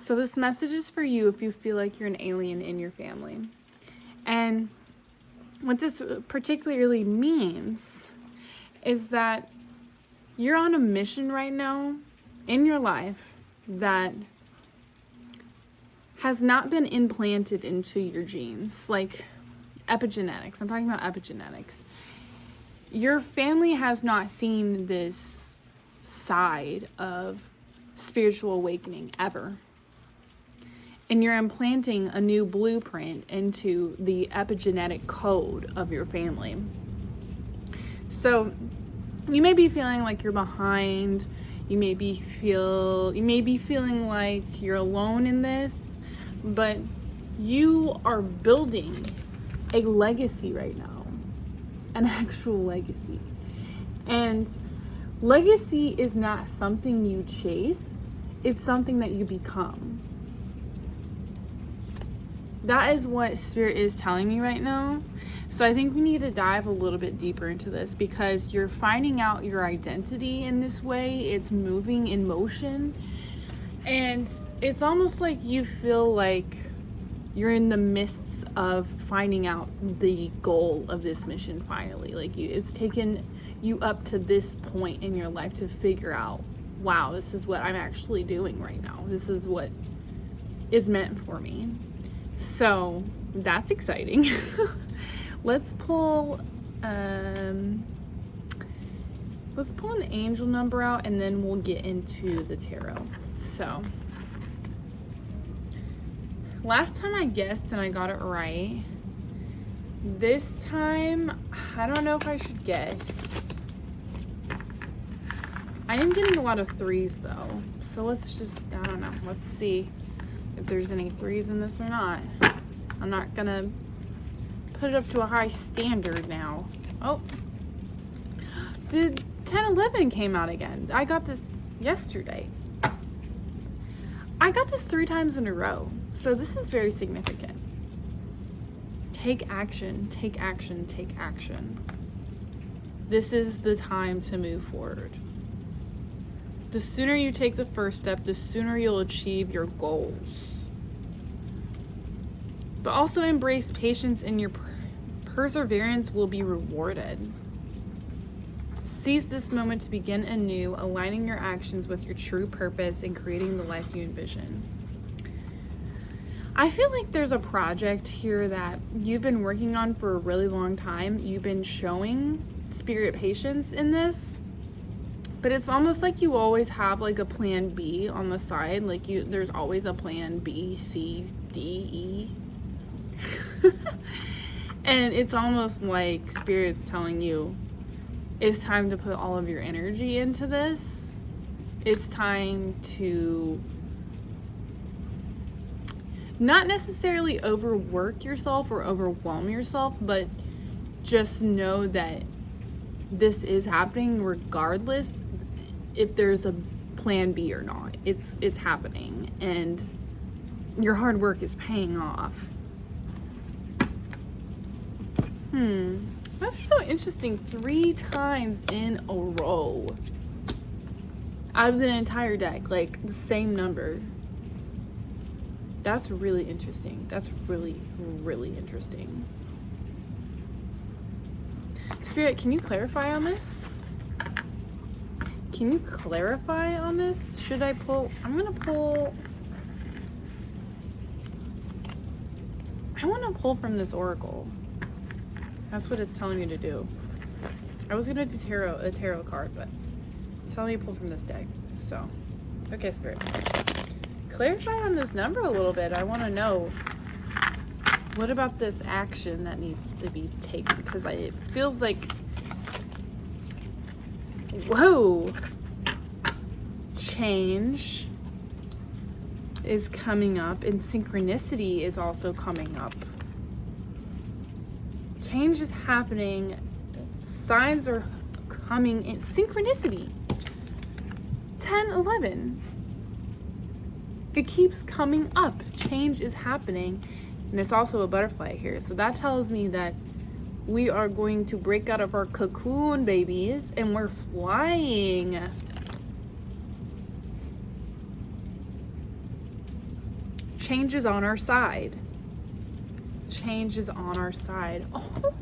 So this message is for you if you feel like you're an alien in your family. And what this particularly means is that you're on a mission right now in your life that has not been implanted into your genes, like epigenetics. I'm talking about epigenetics. Your family has not seen this side of spiritual awakening ever. And you're implanting a new blueprint into the epigenetic code of your family. So you may be feeling like you're behind. You may be feeling like you're alone in this, but you are building a legacy right now, an actual legacy. And legacy is not something you chase, it's something that you become. That is what Spirit is telling me right now. So I think we need to dive a little bit deeper into this because you're finding out your identity in this way. It's moving in motion. And it's almost like you feel like you're in the midst of finding out the goal of this mission finally. Like it's taken you up to this point in your life to figure out, wow, this is what I'm actually doing right now. This is what is meant for me. So that's exciting. Let's pull an angel number out and then we'll get into the tarot. So last time I guessed and I got it right. This time, I don't know if I should guess. I am getting a lot of 3s though. So let's just, I don't know. Let's see if there's any 3s in this or not. I'm not gonna put it up to a high standard now. Oh, the 1011 came out again. I got this yesterday. I got this 3 times in a row. So this is very significant. Take action, take action, take action. This is the time to move forward. The sooner you take the first step, the sooner you'll achieve your goals. But also embrace patience, and your perseverance will be rewarded. Seize this moment to begin anew, aligning your actions with your true purpose and creating the life you envision. I feel like there's a project here that you've been working on for a really long time. You've been showing spirit patience in this, but it's almost like you always have like a plan B on the side. Like there's always a plan B, C, D, E. And it's almost like Spirit's telling you it's time to put all of your energy into this. It's time to not necessarily overwork yourself or overwhelm yourself, but just know that this is happening regardless if there's a plan B or not. It's happening, and your hard work is paying off. That's so interesting. 3 times in a row out of the entire deck, like the same number. That's really interesting. That's really, really interesting. Spirit, can you clarify on this? Can you clarify on this? Should I pull? I'm gonna pull. I want to pull from this oracle. That's what it's telling me to do. I was gonna do a tarot card, but it's telling me to pull from this deck. So, okay, Spirit. Clarify on this number a little bit. I want to know, what about this action that needs to be taken? Because it feels like, whoa, change is coming up, and synchronicity is also coming up. Change is happening. Signs are coming in. Synchronicity. 10-11. It keeps coming up. Change is happening. And it's also a butterfly here. So that tells me that we are going to break out of our cocoon, babies, and we're flying. change is on our side. Change is on our side. Oh.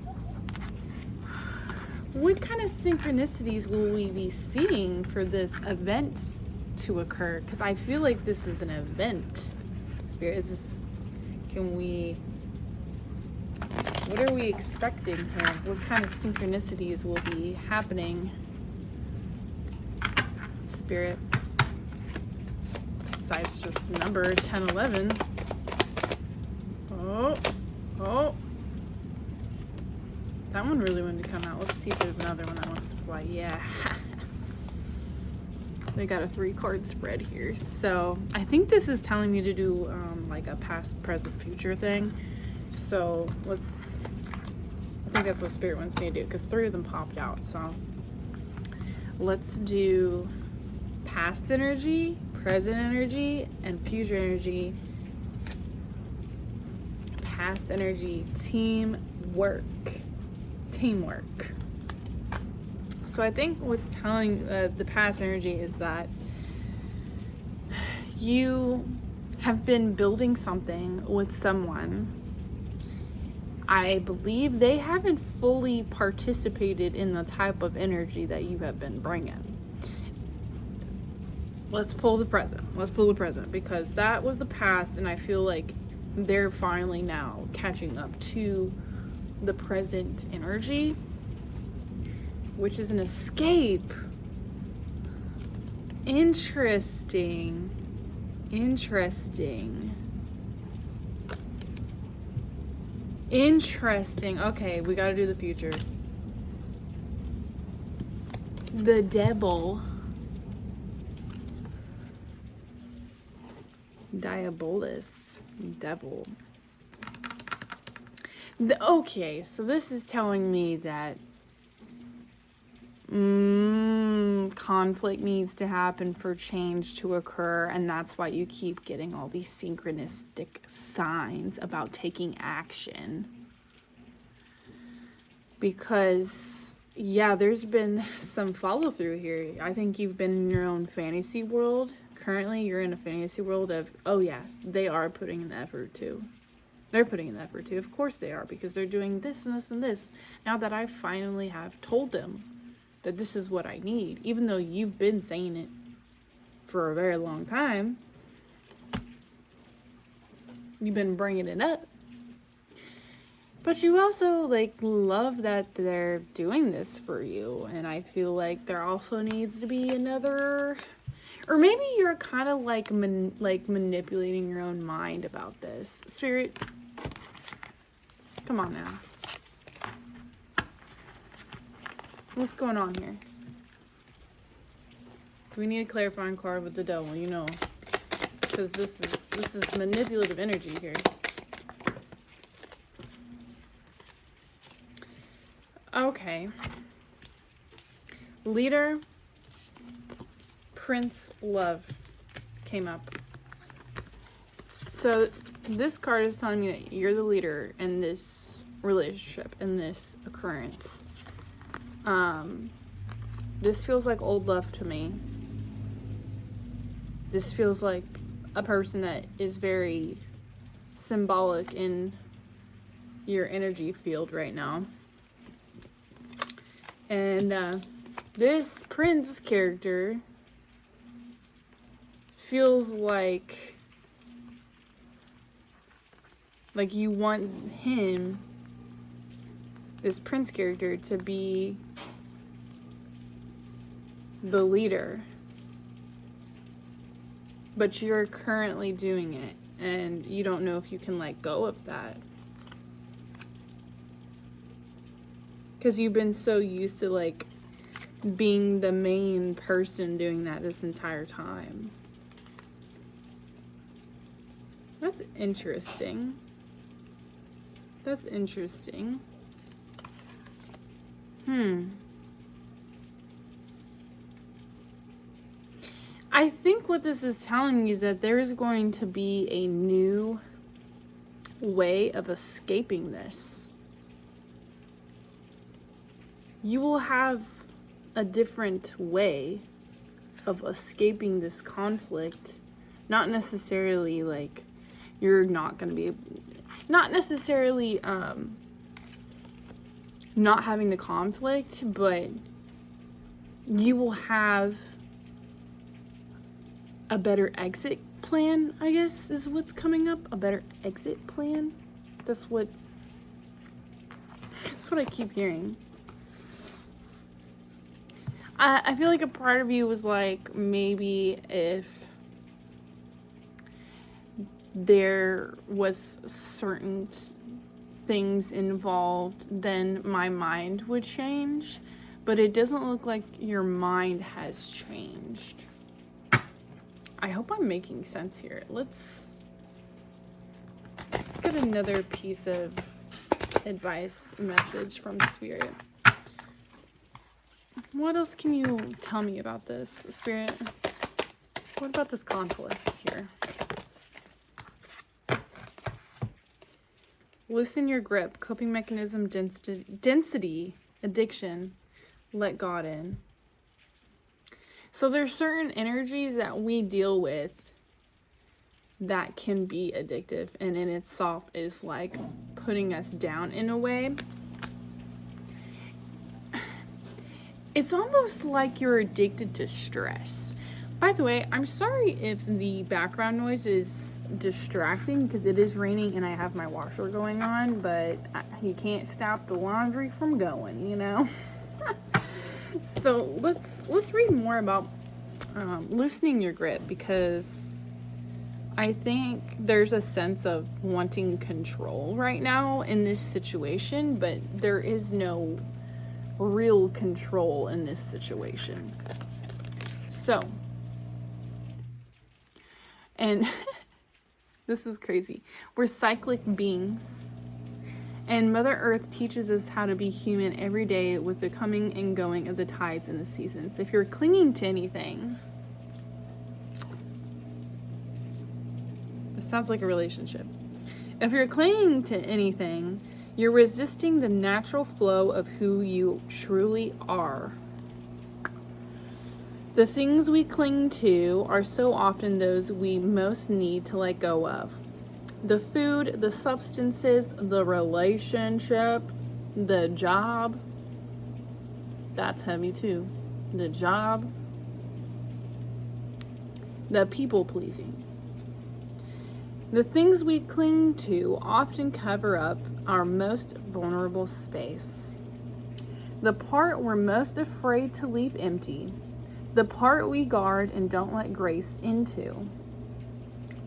What kind of synchronicities will we be seeing for this event to occur? Because I feel like this is an event. Spirit, is this, what are we expecting here? What kind of synchronicities will be happening? Spirit. Besides just number 10, 11. Oh. That one really wanted to come out. Let's see if there's another one that wants to fly. Yeah. They got a 3-card spread here. So I think this is telling me to do like a past, present, future thing. So I think that's what Spirit wants me to do, because 3 of them popped out. So let's do past energy, present energy, and future energy. Past energy, teamwork. So I think what's telling the past energy is that you have been building something with someone. I believe they haven't fully participated in the type of energy that you have been bringing. Let's pull the present, because that was the past, and I feel like they're finally now catching up to the present energy, which is an escape. Interesting. Okay, we gotta do the future. The devil. Diabolus. Devil. Okay, so this is telling me that conflict needs to happen for change to occur, and that's why you keep getting all these synchronistic signs about taking action. Because, yeah, there's been some follow through here. I think you've been in your own fantasy world. Currently, you're in a fantasy world of, oh yeah, they are putting in the effort too. They're putting in the effort too. Of course they are, because they're doing this and this and this. Now that I finally have told them that this is what I need, even though you've been saying it for a very long time, you've been bringing it up. But you also, like, love that they're doing this for you. And I feel like there also needs to be another... Or maybe you're kind of like manipulating your own mind about this. Spirit, come on now. What's going on here? We need a clarifying card with the devil, you know. Because this is manipulative energy here. Okay. Leader. Prince Love came up. So this card is telling me that you're the leader in this relationship, in this occurrence. This feels like old love to me. This feels like a person that is very symbolic in your energy field right now. And this prince character feels like you want him, this prince character, to be the leader, but you're currently doing it and you don't know if you can let go of that, because you've been so used to like being the main person doing that this entire time. That's interesting. That's interesting. I think what this is telling me is that there is going to be a new way of escaping this. You will have a different way of escaping this conflict. Not necessarily like you're not going to be, not necessarily not having the conflict, but you will have a better exit plan, I guess, is what's coming up. A better exit plan. That's what I keep hearing. I feel like a part of you was like, maybe if there was certain things involved, then my mind would change. But it doesn't look like your mind has changed. I hope I'm making sense here. Let's get another piece of advice message from Spirit. What else can you tell me about this, Spirit? What about this conflict here? Loosen your grip, coping mechanism, density, addiction, let God in. So there's certain energies that we deal with that can be addictive, and in itself is like putting us down in a way. It's almost like you're addicted to stress. By the way, I'm sorry if the background noise is distracting because it is raining and I have my washer going on, but you can't stop the laundry from going, you know? So let's read more about loosening your grip, because I think there's a sense of wanting control right now in this situation, but there is no real control in this situation. So, and this is crazy. We're cyclic beings, and Mother Earth teaches us how to be human every day with the coming and going of the tides and the seasons. If you're clinging to anything, this sounds like a relationship. If you're clinging to anything, you're resisting the natural flow of who you truly are. The things we cling to are so often those we most need to let go of. The food, the substances, the relationship, the job. That's heavy too. The job. The people pleasing. The things we cling to often cover up our most vulnerable space. The part we're most afraid to leave empty. The part we guard and don't let grace into.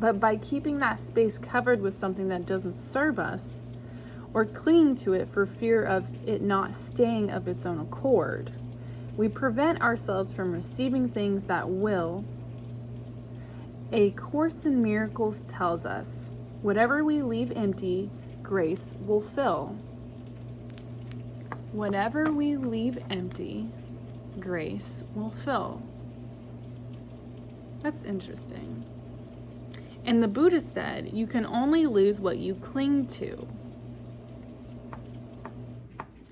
But by keeping that space covered with something that doesn't serve us, or clinging to it for fear of it not staying of its own accord, we prevent ourselves from receiving things that will. A Course in Miracles tells us, whatever we leave empty, grace will fill. Whatever we leave empty, grace will fill. That's interesting. And the Buddha said, you can only lose what you cling to.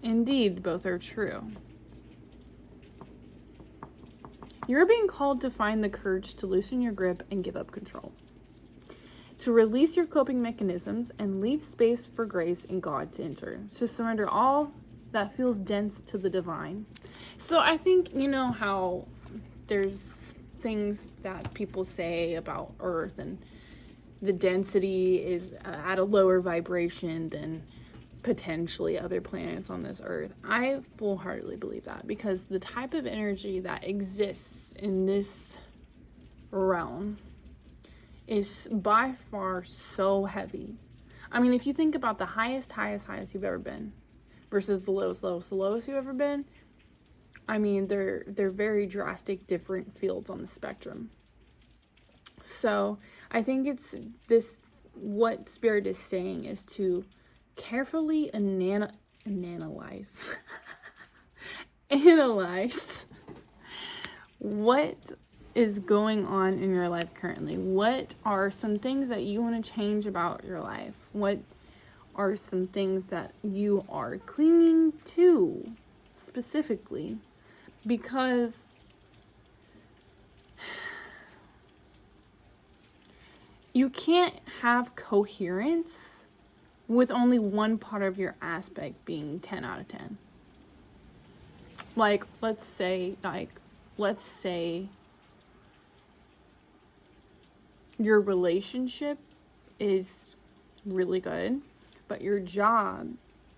Indeed, both are true. You're being called to find the courage to loosen your grip and give up control. To release your coping mechanisms and leave space for grace and God to enter. To surrender all that feels dense to the divine. So I think, you know how there's things that people say about Earth, and the density is at a lower vibration than potentially other planets on this Earth. I full-heartedly believe that, because the type of energy that exists in this realm is by far so heavy. I mean, if you think about the highest you've ever been versus the lowest you've ever been, I mean, they're very drastic, different fields on the spectrum. So I think it's this, what Spirit is saying is to carefully analyze what is going on in your life currently. What are some things that you want to change about your life? What are some things that you are clinging to specifically? Because you can't have coherence with only one part of your aspect being 10 out of 10. Like, let's say your relationship is really good, but your job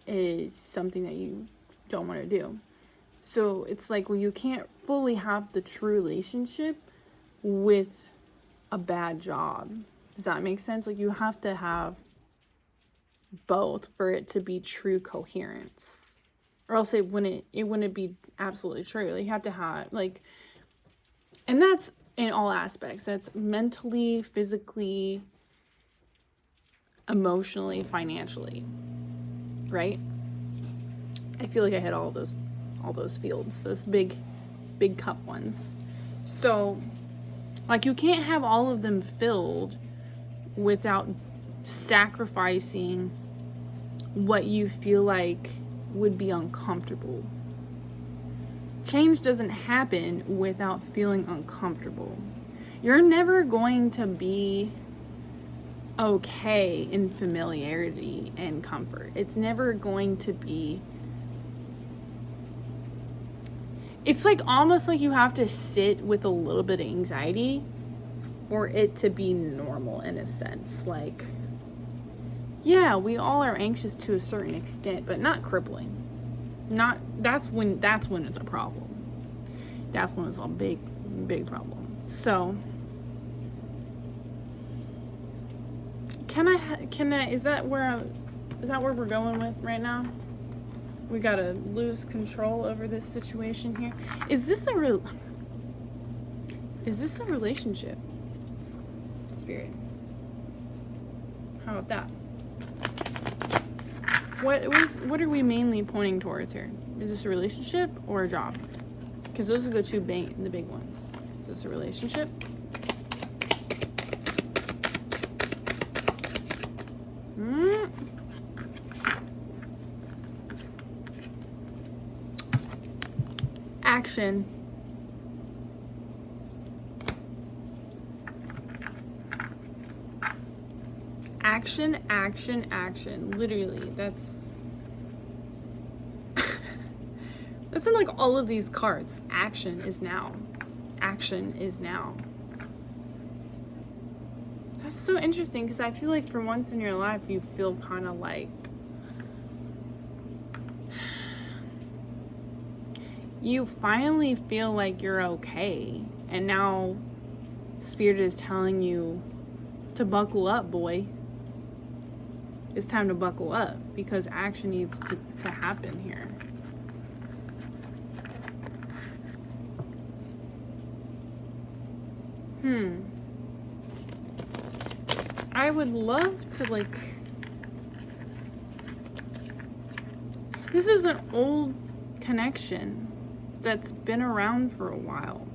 is something that you don't want to do. So it's like, well, you can't fully have the true relationship with a bad job. Does that make sense? Like, you have to have both for it to be true coherence, or else it wouldn't be absolutely true. Like, you have to have, like, and that's in all aspects. That's mentally, physically, emotionally, financially, right? I feel like I hit all those fields, those big cup ones. So, like, you can't have all of them filled without sacrificing what you feel like would be uncomfortable. Change doesn't happen without feeling uncomfortable. You're never going to be okay in familiarity and comfort. It's never going to be. It's like almost like you have to sit with a little bit of anxiety for it to be normal, in a sense. Like, yeah, we all are anxious to a certain extent, but not crippling. That's when it's a problem. That's when it's a big problem. So, can I is that where we're going with right now? We gotta lose control over this situation here. Is this a relationship? Spirit. How about that? What are we mainly pointing towards here? Is this a relationship or a job? Because those are the two the big ones. Is this a relationship? Action. Action. Literally, that's in like all of these cards. Action is now. That's so interesting, because I feel like for once in your life you feel kind of like you finally feel like you're okay, and now Spirit is telling you to buckle up, boy. It's time to buckle up, because action needs to happen here. I would love to, like, this is an old connection that's been around for a while.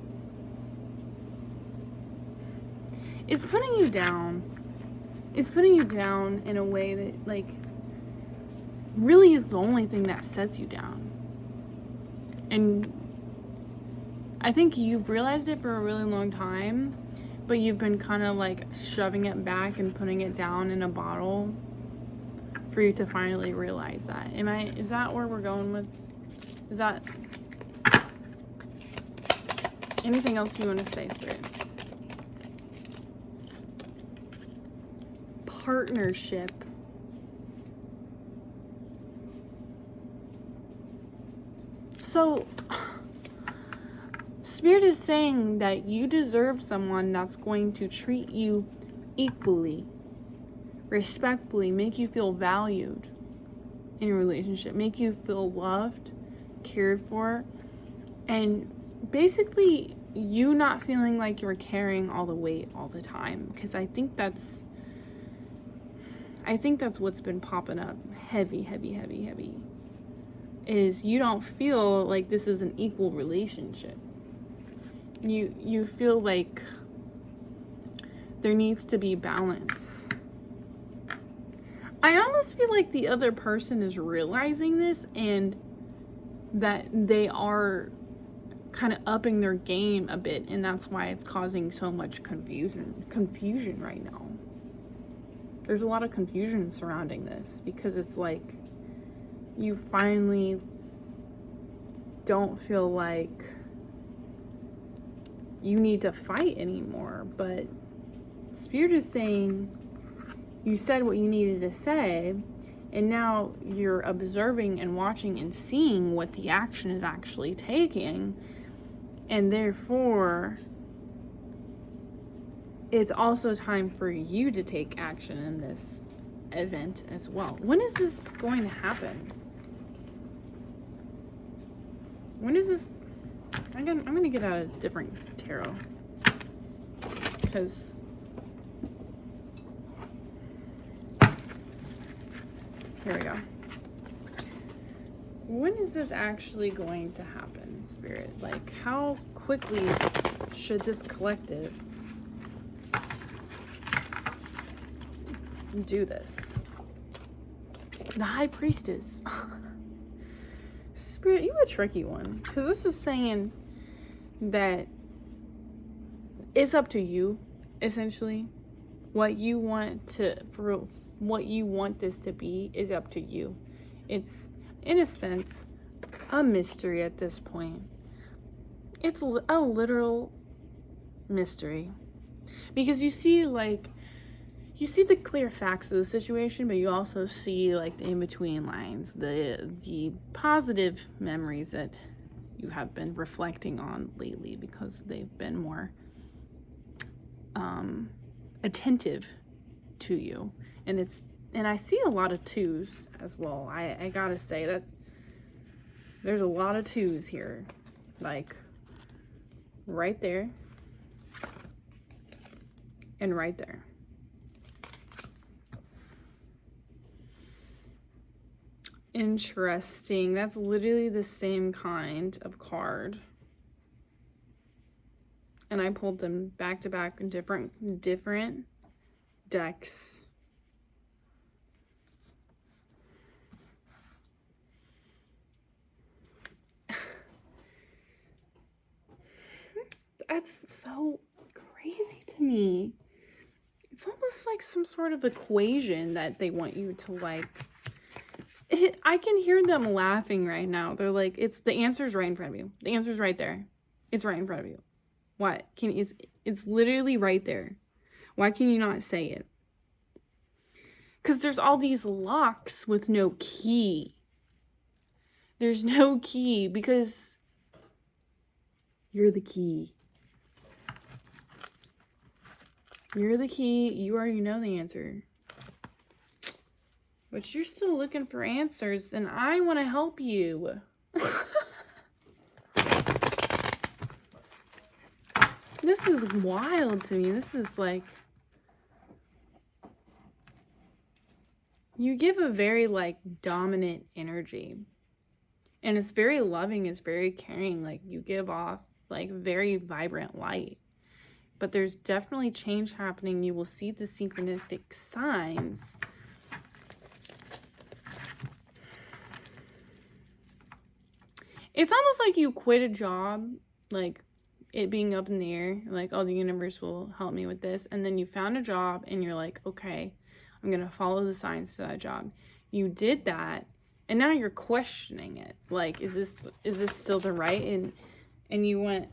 It's putting you down. It's putting you down in a way that, like, really is the only thing that sets you down. And I think you've realized it for a really long time, but you've been kind of like shoving it back and putting it down in a bottle for you to finally realize that. Is that where we're going with? Is that anything else you want to say, Spirit? Partnership. So, Spirit is saying that you deserve someone that's going to treat you equally, respectfully, make you feel valued in your relationship, make you feel loved, cared for, and basically you not feeling like you're carrying all the weight all the time. Because I think that's what's been popping up heavy, is you don't feel like this is an equal relationship. You feel like there needs to be balance. I almost feel like the other person is realizing this, and that they are kind of upping their game a bit, and that's why it's causing so much confusion right now. There's a lot of confusion surrounding this because it's like you finally don't feel like you need to fight anymore, but Spirit is saying you said what you needed to say, and now you're observing and watching and seeing what the action is actually taking, and therefore it's also time for you to take action in this event as well. When is this going to happen? When is this? I'm gonna get out a different tarot, because here we go. When is this actually going to happen, Spirit? Like, how quickly should this collective do this? The High Priestess. Spirit, you a tricky one, because this is saying that it's up to you, essentially. What you want this to be is up to you. It's, in a sense, a mystery at this point. It's a literal mystery, because you see the clear facts of the situation, but you also see like the in-between lines, the positive memories that you have been reflecting on lately, because they've been more attentive to you. And I see a lot of twos as well. I gotta say that there's a lot of twos here, like right there and right there. Interesting. That's literally the same kind of card. And I pulled them back to back in different decks. That's so crazy to me. It's almost like some sort of equation that they want you to like. I can hear them laughing right now. They're like, it's the answer's right in front of you. The answer's right there. It's right in front of you. What? It's literally right there. Why can you not say it? Because there's all these locks with no key. There's no key because you're the key. You're the key. You already know the answer. But you're still looking for answers, and I want to help you. This is wild to me. This is like, you give a very like dominant energy, and it's very loving, it's very caring. Like, you give off like very vibrant light, but there's definitely change happening. You will see the synchronistic signs. It's almost like you quit a job, like it being up in the air, like, oh, the universe will help me with this. And then you found a job and you're like, okay, I'm going to follow the signs to that job. You did that, and now you're questioning it. Like, is this still the right? And you want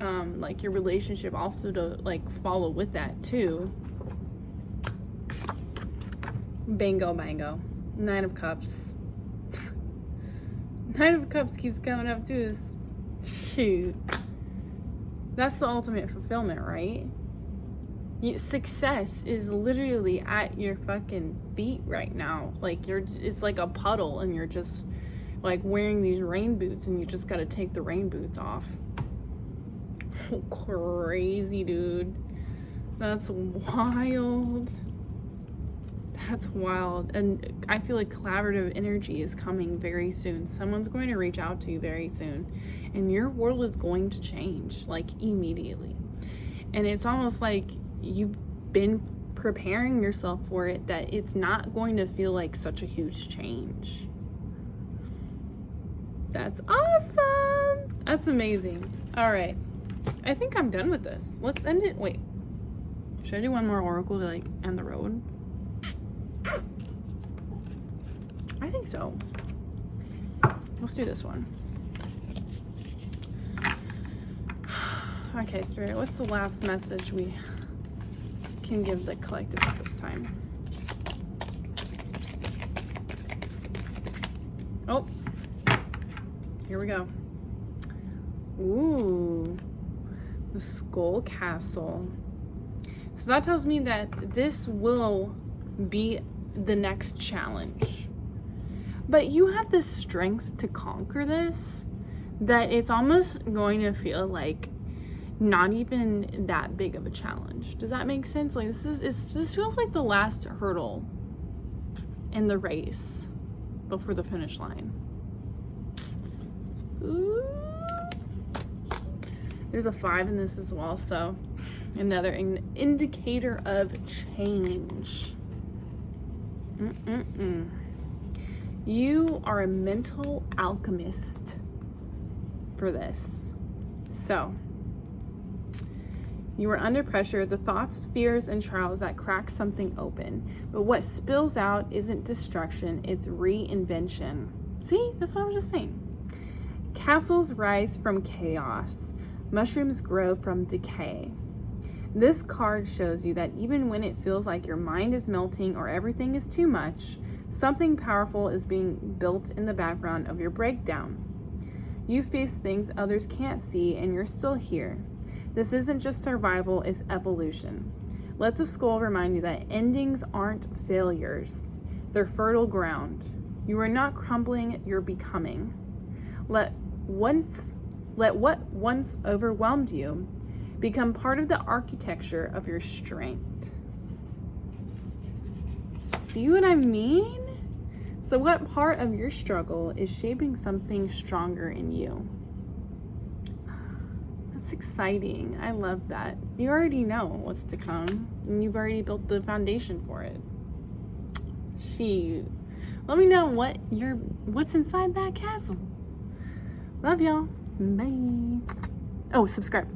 like your relationship also to like follow with that too. Bingo bango. Nine of Cups. Nine of Cups keeps coming up too. Shoot. That's the ultimate fulfillment, right? Success is literally at your fucking feet right now. Like, it's like a puddle, and you're just like wearing these rain boots, and you just gotta take the rain boots off. Crazy, dude. That's wild. That's wild. And I feel like collaborative energy is coming very soon. Someone's going to reach out to you very soon, and your world is going to change, like, immediately. And it's almost like you've been preparing yourself for it, that it's not going to feel like such a huge change. That's awesome. That's amazing. All right. I think I'm done with this. Let's end it. Wait. Should I do one more oracle to like end the road? I think so. Let's do this one. Okay, Spirit, what's the last message we can give the collective at this time? Oh, here we go. Ooh, the Skull Castle. So that tells me that this will be the next challenge. But you have the strength to conquer this, that it's almost going to feel like not even that big of a challenge. Does that make sense? Like this feels like the last hurdle in the race before the finish line. Ooh. There's a 5 in this as well, so another indicator of change. You are a mental alchemist for this. So, you are under pressure, the thoughts, fears, and trials that crack something open. But what spills out isn't destruction, it's reinvention. See, that's what I was just saying. Castles rise from chaos. Mushrooms grow from decay. This card shows you that even when it feels like your mind is melting or everything is too much, something powerful is being built in the background of your breakdown. You face things others can't see, and you're still here. This isn't just survival, it's evolution. Let the skull remind you that endings aren't failures. They're fertile ground. You are not crumbling, you're becoming. Let what once overwhelmed you become part of the architecture of your strength. See what I mean? So what part of your struggle is shaping something stronger in you? That's exciting. I love that. You already know what's to come, and you've already built the foundation for it. Shoot. Let me know what's inside that castle. Love y'all. Bye. Oh, subscribe.